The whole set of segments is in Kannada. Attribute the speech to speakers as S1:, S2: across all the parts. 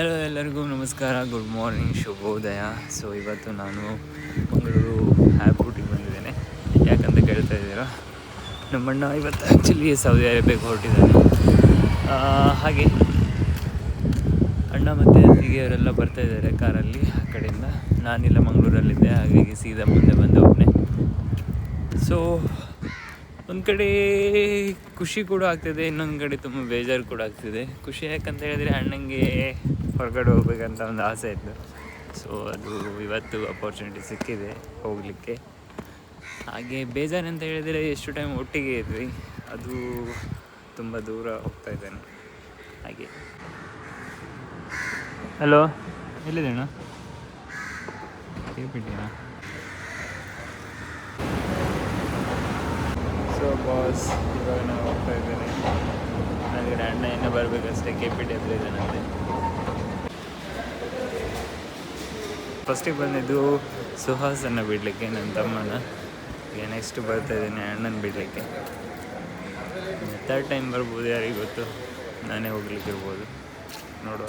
S1: ಹಲೋ, ಎಲ್ಲರಿಗೂ ನಮಸ್ಕಾರ, ಗುಡ್ ಮಾರ್ನಿಂಗ್, ಶುಭೋದಯ. ಸೊ ಇವತ್ತು ನಾನು ಮಂಗಳೂರು ಏರ್ಪೋರ್ಟಿಗೆ ಬಂದಿದ್ದೇನೆ. ಯಾಕಂತ ಕೇಳ್ತಾ ಇದ್ದೀರಾ, ನಮ್ಮಣ್ಣ ಇವತ್ತು ಆ್ಯಕ್ಚುಲಿ ಸೌದಿ ಅರೇಬಿಯಾಗೆ ಹೊರಟಿದ್ದಾನೆ. ಹಾಗೆ ಅಣ್ಣ ಮತ್ತು ಅತ್ತಿಗೆಯವರೆಲ್ಲ ಬರ್ತಾಯಿದ್ದಾರೆ ಕಾರಲ್ಲಿ ಆ ಕಡೆಯಿಂದ. ನಾನಿಲ್ಲ, ಮಂಗಳೂರಲ್ಲಿದ್ದೆ, ಹಾಗಾಗಿ ಸೀದಾ ಮುಂದೆ ಬಂದೆ ಒಬ್ಬನೇ. ಸೊ ಒಂದು ಕಡೆ ಖುಷಿ ಕೂಡ ಆಗ್ತಿದೆ, ಇನ್ನೊಂದು ಕಡೆ ತುಂಬ ಬೇಜಾರು ಕೂಡ ಆಗ್ತಿದೆ. ಖುಷಿ ಯಾಕಂತ ಹೇಳಿದರೆ ಅಣ್ಣಂಗೆ ಹೊರಗಡೆ ಹೋಗ್ಬೇಕಂತ ಒಂದು ಆಸೆ ಇತ್ತು. ಸೊ ಅದು ಇವತ್ತು ಅಪರ್ಚುನಿಟಿ ಸಿಕ್ಕಿದೆ ಹೋಗಲಿಕ್ಕೆ. ಹಾಗೆ ಬೇಜಾರು ಅಂತ ಹೇಳಿದರೆ ಎಷ್ಟು ಟೈಮ್ ಒಟ್ಟಿಗೆ ಇದ್ವಿ, ಅದು ತುಂಬ ದೂರ ಹೋಗ್ತಾ ಇದ್ದಾನೆ. ಹಾಗೆ ಹಲೋ, ಎಲ್ಲಿದ್ದೇಣ? ಕೇಳ್ಬಿಟ್ಟಿನಾ? ಸೊ ಬಾಸ್, ಇವಾಗ ನಾನು ಹೋಗ್ತಾ ಇದ್ದೇನೆ. ನನಗೆ ಅಣ್ಣ ಇನ್ನೂ ಬರಬೇಕಷ್ಟೇ, KPT ಹತ್ರ ಇದ್ದಾನಂತೆ. ಫಸ್ಟಿಗೆ ಬಂದಿದ್ದು ಸುಹಾಸನ್ನು ಬಿಡಲಿಕ್ಕೆ, ನನ್ನ ತಮ್ಮನ. ಈಗ ನೆಕ್ಸ್ಟ್ ಬರ್ತಾ ಇದ್ದೇನೆ ಅಣ್ಣನ ಬಿಡಲಿಕ್ಕೆ. ಥರ್ಡ್ ಟೈಮ್ ಬರ್ಬೋದು, ಯಾರಿಗೆ ಗೊತ್ತು, ನಾನೇ ಹೋಗ್ಲಿಕ್ಕೆ ಇರ್ಬೋದು, ನೋಡುವ.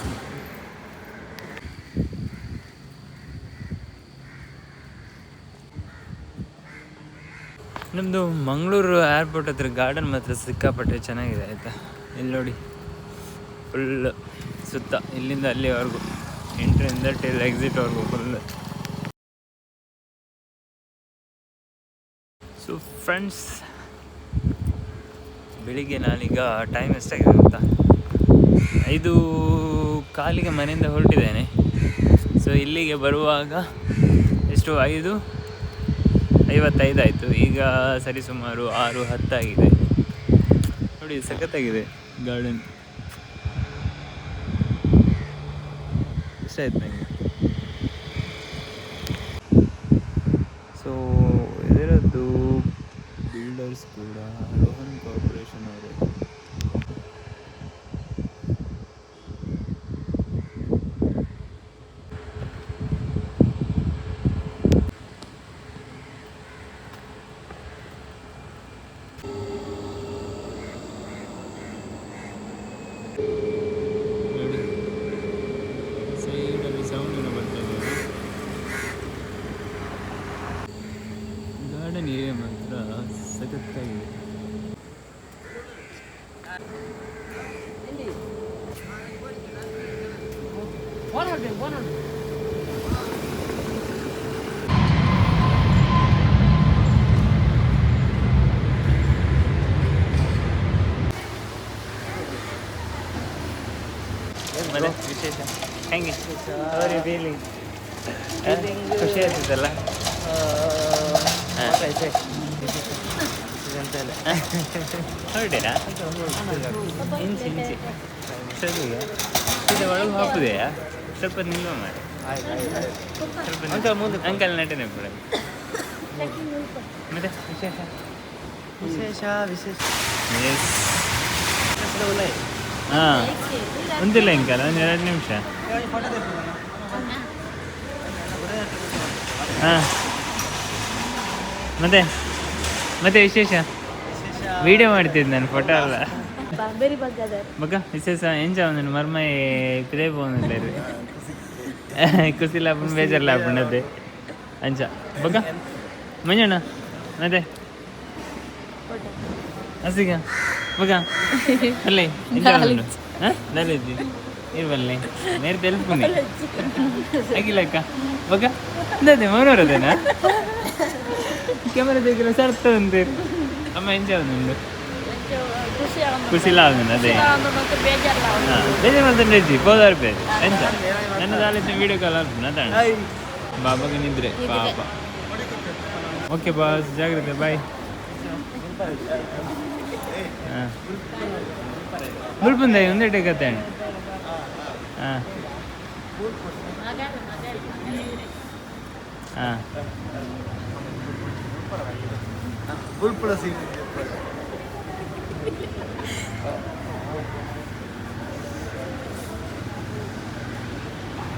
S1: ನಮ್ಮದು ಮಂಗಳೂರು ಏರ್ಪೋರ್ಟ್ ಹತ್ರ ಗಾರ್ಡನ್ ಮಾತ್ರ ಸಿಕ್ಕಾಪಟ್ಟೆ ಚೆನ್ನಾಗಿದೆ, ಆಯಿತಾ. ಇಲ್ಲಿ ನೋಡಿ, ಫುಲ್ ಸುತ್ತ ಇಲ್ಲಿಂದ ಅಲ್ಲಿವರೆಗೂ, ಎಂಟ್ರಿಂದ ಟಿಲ್ ಎಕ್ಸಿಟ್ವರೆಗೂ ಫುಲ್. ಸೊ ಫ್ರೆಂಡ್ಸ್, ಬೆಳಿಗ್ಗೆ ನಾನೀಗ ಟೈಮ್ ಎಷ್ಟಾಗಿದೆ ಗೊತ್ತಾ? 5:15 ಮನೆಯಿಂದ ಹೊರಟಿದ್ದೇನೆ. ಸೊ ಇಲ್ಲಿಗೆ ಬರುವಾಗ ಎಷ್ಟು, 5:55 ಆಯಿತು. ಈಗ ಸರಿಸುಮಾರು 6:10 ಆಗಿದೆ. ನೋಡಿ, ಸಖತ್ತಾಗಿದೆ ಗಾರ್ಡನ್. ಇಷ್ಟ ಆಯ್ತು ನನಗೆ. ಸೊ ಇದರದ್ದು ಬಿಲ್ಡರ್ಸ್ ಕೂಡ ರೋಹನ್ ಕಾರ್ಪೊರೇಷನ್ ಅವರು. ಸೈಡಲ್ಲಿ ಸೌಂಡಿನ ಬರ್ತಾ ಇದೆ. ಗಾರ್ಡನ್ ಏರಿಯಾ ಮಾತ್ರ ಸಖತ್ತಾಗಿದೆ. ಮತ್ತೆ ವಿಶೇಷ ಹೆಂಗೆ? ಅವರಿ ಫೀಲಿಂಗ್ ಖುಷಿ ಆಗ್ತಿದ್ದಲ್ಲ? ಹೊರಟೇನಾ? ಇಂಚಿ ಸರಿಗ ಇದು ಒಳಗೆ ಹಾಕುದೆಯಾ? ಸ್ವಲ್ಪ ನಿಲ್ವ ಮಾಡಿ, ಸ್ವಲ್ಪ ಅಂಕಲ್ ನಟನೆ ಬಿಡ. ಮತ್ತೆ ವಿಶೇಷ ವಿಶೇಷ ವಿಶೇಷ ಹಾಂ, ಒಂದಿಲ್ಲ ಅಂಕಲ್, ಒಂದು 2 ನಿಮಿಷ. ಹಾಂ, ಮತ್ತೆ ಮತ್ತೆ ವಿಶೇಷ ವಿಡಿಯೋ ಮಾಡ್ತಿದ್ದೆ ನಾನು, ಫೋಟೋ ಅಲ್ಲ ಬಗ್ಗ. ವಿಶೇಷ ಎಂಚ ಒಂದು ಮರ್ಮೈ ಪಿದೇ പോകുന്നില്ല ಖುಷಿಲ್ಲ ಬೇಜಾರಿಲ್ಲ ಪುಣ್ಣದೆ ಅಂಚ ಬಗ್ಗ ಮಂಜಣ್ಣ. ಮತ್ತೆ ಹಸಿಗ ಬಗ್ಗ ಅಲ್ಲೇ ಎಂಚ ಉಂಟು? ಹಾಂ, ನಲ್ಲಿದ್ದಿ ಇರ್ಬಲ್ಲಿ ನೇರ ತೆಲ್ಪುನಿ ಆಗಿಲ್ಲಕ್ಕ ಬಗ್ಗ ಅದೇ ಮೌನವರದೇನಾ? ಕ್ಯಾಮರಾ దగ్గర ಸರ್ತ ಅಂತೀರಿ ಅಮ್ಮ. ಎಂಚ ಉಂಟು? ಖುಷಿಲ್ಲ ಆಗುದು ಅದೇ. ಹಾಂ, ಬೇಜಾರು ಮಾಡ್ತಾನೆ ರಜ್ಜಿ ಹೋದಾರು ಬೇರೆ ಎಂತ ನನ್ನದು ಆಲೋಚನೆ ವೀಡಿಯೋ ಕಾಲ್ ಆಗ್ತದೆ ಮಾತಾಡ. ಬಾಬಾಗೆ ನಿದ್ರೆ ಪಾಪ. ಓಕೆ ಬಾಸ್, ಜಾಗ್ರತೆ, ಬಾಯ್. ಹಾಂ, ಮುಳ್ಪುಂದ ಒಂದೇ ಕತೆ. ಹಾಂ ಹಾಂ,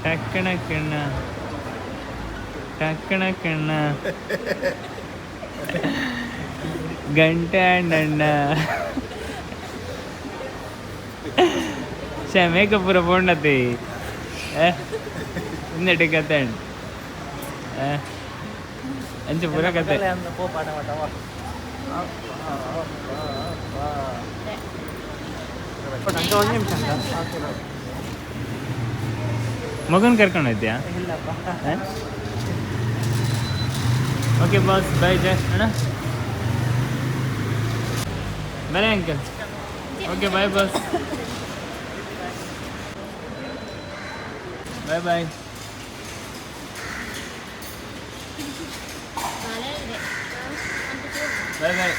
S1: ಟಕ್ಕಣ ಕಣ್ಣ ಟಕ್ಕಣ ಕಣ್ಣ ಗಂಟೆ ಅಣ್ಣ ಮೇಕಪ್ ಪೂರ ಪೋಂಡತಿ ಇನ್ನೆಟ್ಟು ಕತೆ ಅಂಚ ಪೂರ ಕತೆ ಮಗನ್ ಕರ್ಕೊಂಡು ಹೋಯ್ತೀಯಾ ಓಕೆ ಬಾಸ್ ಬಾಯ್ ಜೈ ಅಣ್ಣ ಬರೇ ಅಂಕಲ್ ಓಕೆ ಬಾಯ್ ಬಾಸ್ ಬಾಯ್ ಬಾಯ್ ಬಾಯ್ ಬಾಯ್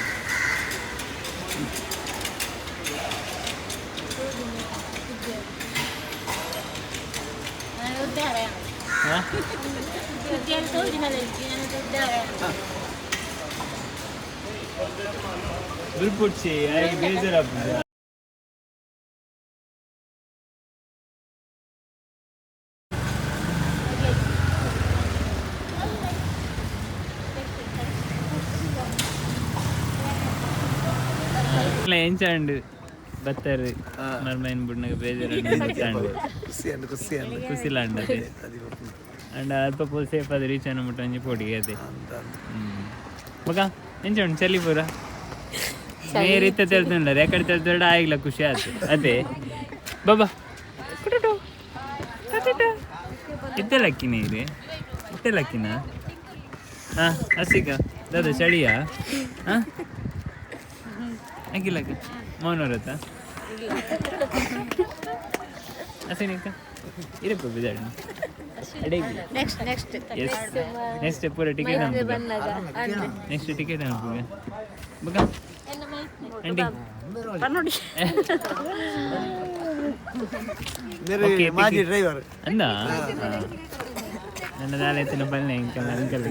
S1: बिल्कुल बेजर ఎంచండి బత్తరు మర్మైన బుడ్నగ బేజారు ಖುಷಿಲಾಂಡ್ ಅದೇ ಅಂಡ್ ಅಲ್ಪ ಪೋಲ್ ಸೇಫ್ ಅದು ರೀಚ್ ಅನ್ನಬಿಟ್ಟು ಅಂಜಿ ಪೋಟಿಗೆ ಅದೇ ಮಗ ಎಂಚಂಡು ಚಲಿ ಪೂರ ನೀರು ಇತ್ತ ತೆಳ್తుండ ಎಕಡೆ ತೆಳ್తుంಡ ಆಗಿಲ್ಲ ಖುಷಿ ಆಯ್ತು ಅದೇ ಬಾಬಾ ಇತ್ತೆ ಲಕ್ಕಿ ನೀರು ಇತ್ತೆ ಲಕ್ಕಿನ ಹಾಂ ಹಸಿಗ ದಾದ ಚಳಿಯಾ ಹಾಂ ಆಗಿಲ್ಲ ಮೌನವ್ರತ್ತ ಹಸಿನಿಕ ಇರಪ್ಪ ಬಿದ್ದಾಡಿ ನೆಕ್ಸ್ಟ್ ಪೂರ ಟಿಕೆಟ್ ನೆಕ್ಸ್ಟ್ ಟಿಕೆಟ್ ಅನ್ಪುಗೆ ಬಗ ಅಂಡಿ ಮಾಜಿ ಡ್ರೈವರ್ ಅಂದ ನನ್ನ ನಾಳೆತ್ತಿನ ಬನ್ನಿ ಅಂಕಲ್ ಅಂಕಲ್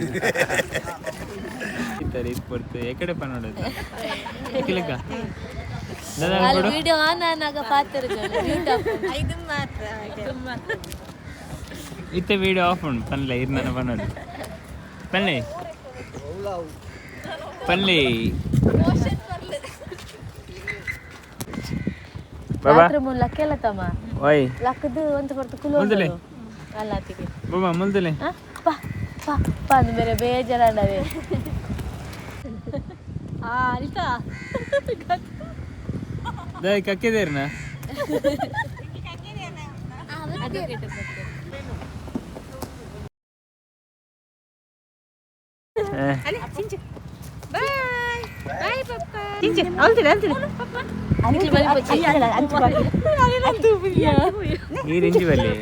S1: ಇತ್ತಾರೆ ಇಸ್ಪಡ್ತು ಎಕಡೆ ಪನ್ನೋಡದು ಕಿಲಕ
S2: வீடியோ ஆனாக பார்த்துருக்கேன் இது
S1: ಇತ್ತೆ ವೀಡಿಯೋ ಆಫ್ ಉಂಟು ಪನ್ಲೆ ಇರ್ನ ಪನ್ನೋದು ಪನ್ಲೆ ಪನ್ಲೆ
S2: ಬಾತ್ರೂಮ್ ಲಕ್ಕೆಲ್ಲತಮ್ಮ
S1: ಓಯ್
S2: ಲಕ್ಕದು ಅಂತ ಬರ್ತು ಕುಲು
S1: ಮುಲ್ದಲೆ
S2: ಅಲ್ಲ ಅತ್ತಿಗೆ
S1: ಬಾಬಾ ಮುಲ್ದಲೆ
S2: ಪಾ ಪಾ ಪಾ ಅಂದ ಬೇರೆ ಬೇಜಾರಾಡವೆ ಆಲ್ತಾ
S1: ದೈ ಕಕ್ಕಿದೇರ್ನ ನೀರಿಂಜಿ ಬಲ್ಲಿ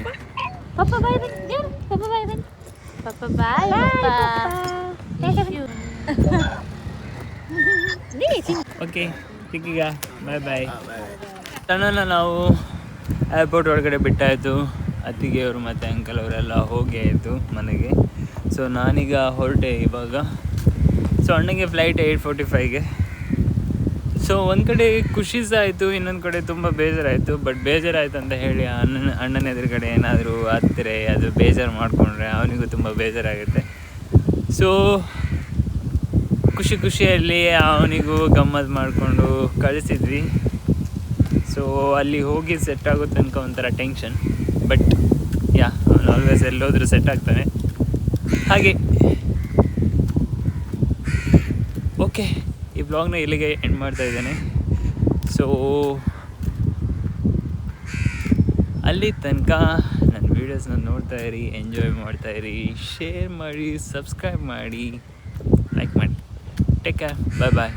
S1: ಓಕೆ ಸಿಕ್ಕೀಗ ಬಾಯ್ ಬಾಯ್ ತಣ್ಣನ ನಾವು ಏರ್ಪೋರ್ಟ್ ಒಳಗಡೆ ಬಿಟ್ಟಾಯಿತು ಅತ್ತಿಗೆಯವರು ಮತ್ತು ಅಂಕಲ್ ಅವರೆಲ್ಲ ಹೋಗಿ ಆಯಿತು ಮನೆಗೆ. ಸೊ ನಾನೀಗ ಹೊರಟೆ ಇವಾಗ. ಸೊ ಅಣ್ಣಗೆ ಫ್ಲೈಟ್ 8:45ಗೆ. ಸೊ ಒಂದು ಕಡೆ ಖುಷಿ ಸಹ ಆಯಿತು, ಇನ್ನೊಂದು ಕಡೆ ತುಂಬ ಬೇಜಾರಾಯಿತು. ಬಟ್ ಬೇಜಾರಾಯಿತು ಅಂತ ಹೇಳಿ ಅಣ್ಣನ ಎದುರುಗಡೆ ಏನಾದರೂ ಹತ್ತಿರ ಅದು ಬೇಜಾರು ಮಾಡಿಕೊಂಡ್ರೆ ಅವನಿಗೂ ತುಂಬ ಬೇಜಾರಾಗುತ್ತೆ. ಸೊ ಖುಷಿಯಲ್ಲಿ ಅವನಿಗೂ ಗಮ್ಮತ್ತು ಮಾಡಿಕೊಂಡು ಕಳಿಸಿದ್ವಿ. ಸೊ ಅಲ್ಲಿ ಹೋಗಿ ಸೆಟ್ ಆಗೋ ತನಕ ಒಂಥರ ಟೆನ್ಷನ್. ಬಟ್ ಅವನು ಆಲ್ವೇಸ್ ಎಲ್ಲೋದ್ರೂ ಸೆಟ್ ಆಗ್ತಾನೆ ಹಾಗೆ. ಓಕೆ, ಈ ಬ್ಲಾಗ್ನ ಇಲ್ಲಿಗೆ ಎಂಡ್ ಮಾಡ್ತಾ ಇದ್ದೇನೆ. ಸೊ ಅಲ್ಲಿ ತನಕ ನನ್ನ ವೀಡಿಯೋಸ್ನ ನೋಡ್ತಾ ಇರಿ, ಎಂಜಾಯ್ ಮಾಡ್ತಾಯಿರಿ, ಶೇರ್ ಮಾಡಿ, ಸಬ್ಸ್ಕ್ರೈಬ್ ಮಾಡಿ, ಲೈಕ್ ಮಾಡಿ. ಟೇಕ್ ಕೇರ್, ಬಾಯ್ ಬಾಯ್.